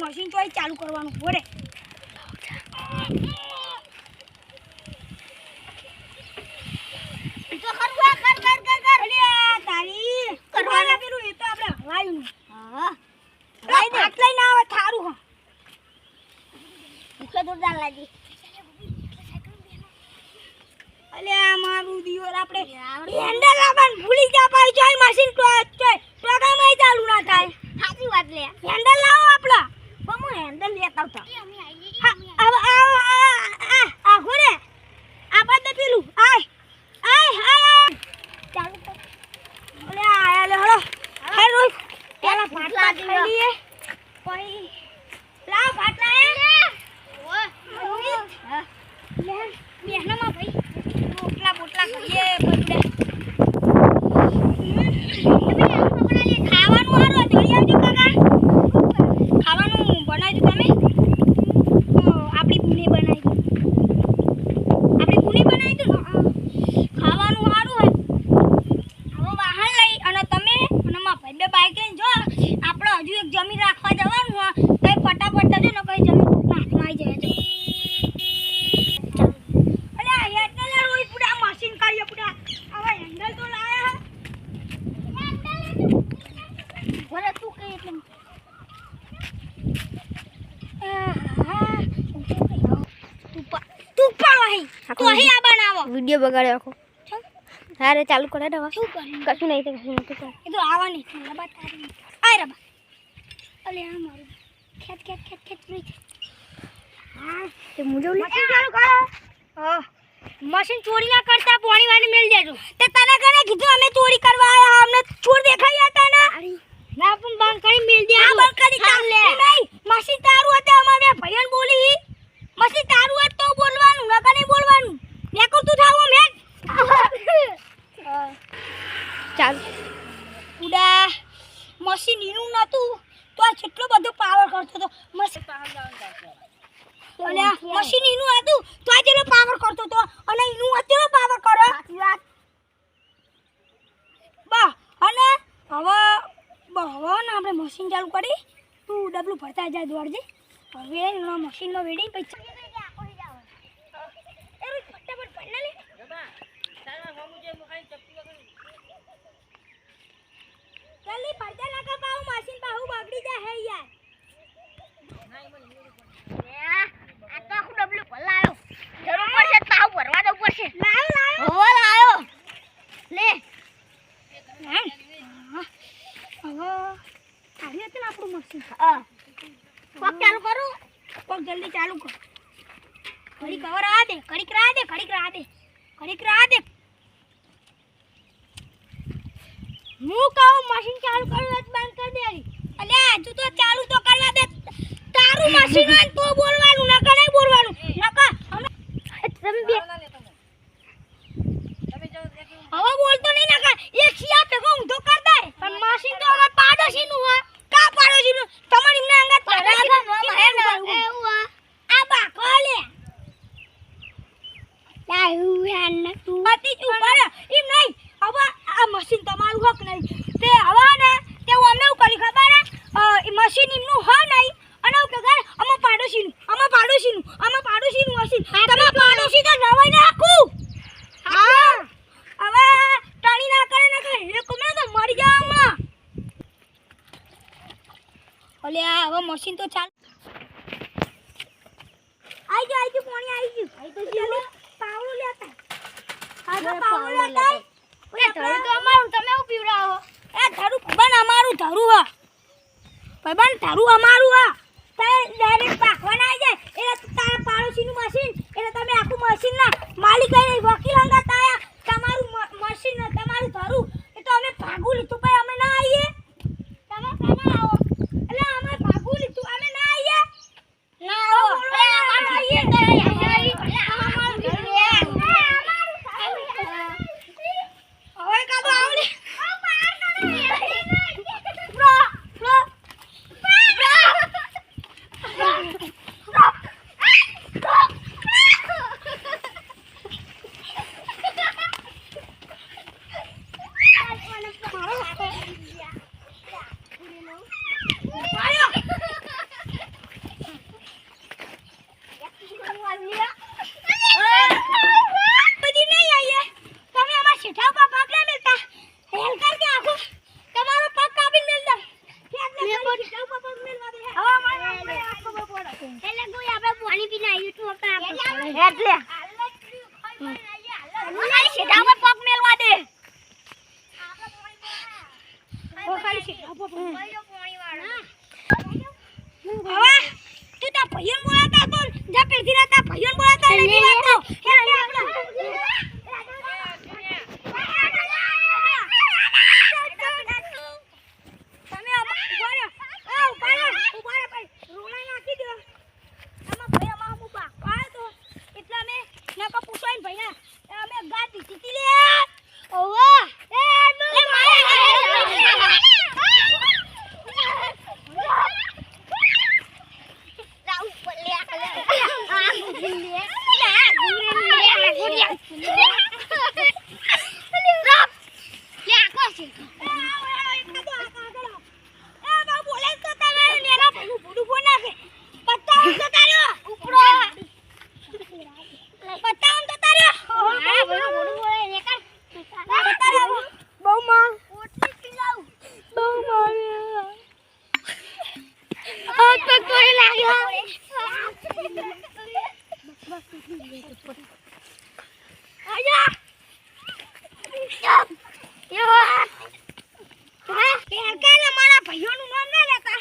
Machine ચોઈ ચાલુ કરવાનું બોરે તો ખરવા કર અલ્યા તારી કરવાના પેલું એ તો આપણે હવાયું હા લઈ દે આટલે ના આવે થારું હ એટલે દોરદાર લાગી અલ્યા મારું દિયોર આપણે હેન્ડલ લાવવાનું ભૂલી જા પાઈ જોઈ મશીન ટોગામાં ચાલુ ના થાય સાચી વાત લે હેન્ડલ લાવો આપલા બમુ હેન્ડલ લેતા આવતા આ ઘોરે આ બાદ પેલું આય ચાલુ કર ઓલે આયા લે હળો હે રોઈ પેલા ફાટલા ખાઈ લીએ કોઈ લાવ ફાટલા હે ઓ હા લે બેહનામાં ભાઈ બોટલા કરીએ બડે ખાવાનું હારો ધડી આવજો કાકા ખાવાનું બનાવજો તમે આપણી પૂની બનાવી દો ખાવાનું હારું હે હવે વાહન લઈ અને તમે અને માં ભાઈ બે બાઈક લઈને જો આપણે હજુ એક જમીન રાખવા જવાનું હો તો ફટાફટ જો ને કઈ જમીન હાથમાં આવી જાય वीडियो बगाड़े आखो अरे चालू करे दवा कछु नहीं तो कछु नहीं तो ये तो आवा नहीं बात कर आय रबा अरे हां मारो खेत नहीं हां ते मुझे मशीन चालू करो मशीन चोरी ना करता पानी वाली मिल देजो ते तने कने कीधु हमें चोरी करवा आया हमने चोर देखाई आता ना ना अपन बंद करी मिल दे हां बंद करी काम ले नहीं मशीन तारू होते हमारे भैया बोली मशीन तारू है तो बोलवानु ना कने बोलवानु नेको तू थाओ मैं ચાલ ઉડા મશીન ઈનું નતું તો આ કેટલો બધો પાવર કરતો તો મશીન પાવર ડાઉન કરતો અલ્યા મશીન ઈનું હતું તો આ જેલો પાવર કરતો તો અને ઈનું અત્યારે પાવર કરે સાચી વાત બા અને હવે ને આપણે મશીન ચાલુ કરી તું ડબલું ભરતા જા દોડજે હવે મશીન નો વેડી પૈસા जल्दी पर्दा लगा पाऊ मशीन पाऊ बगड़ी जा है यार आ तो aku डबल लायो जरूर પડશે પાऊ ભરવા દઉં પડશે લાયો હો લાયો લે હવે આની હતી આપણું મશીન પગ ચાલુ કરું પગ જલ્દી ચાલુ કર ઘડી કવર આ દે ઘડીક રાહ દે હું કહું મશીન ચાલુ કરવું જ બંધ કરી દેરી અલ્યા તું તો ચાલુ તો કરવા દે તારું મશીન હોય તો બોલવાનું નકા નહીં બોલવાનું નકા તમે બે હવે બોલતો નહીં નકા એક સિયા ભેગો ઊંધો કર દે પણ મશીન તો હવે પાડોશીનું હો કા પાડોશીનું તમારી મને અંગત એવું આ બાકો લે લાયું યાર તું અતિ ઉપર એમ નહીં હવે આ મશીન તમારું હક નહીં તે હવે ને તે અમને એવું કરી ખબર હે મશીન એમનું હ નહીં અને કે ઘર અમાર પાડોશીનું મશીન તમાર પાડોશી તો રવાઈ નાખું હા હવે ટણી ના કરે ને એક મે તો મરી જા હમણાં ઓલે આ હવે મશીન તો ચાલ આઈ જો પાણી આઈ તો જલ્દી પાવડો લેતા હા પાવડો લેતા ઓય ધરું તો અમારું તમે ઉ પીવરાવો એ ધરું બન અમારું ધરું હ ભાઈબન ધરું અમારું હ તે ડાયરેક્ટ પાખવાના આવી જાય એટલે તારા પાડોશીનું મશીન એટલે તમે આખું મશીન ના માલિક આઈ વકીલ અંગત આયા તમારું મશીન તમારું ધરું એ તો અમે ભાગું લીધું ભાઈ અમે ના આવીએ તમે કેમ આવો એટલે અમે ભાગું લીધું અમે ના આવીએ ના આવો અમે આવીએ હવે મારા ભાઈઓનું નામ ના લેતા.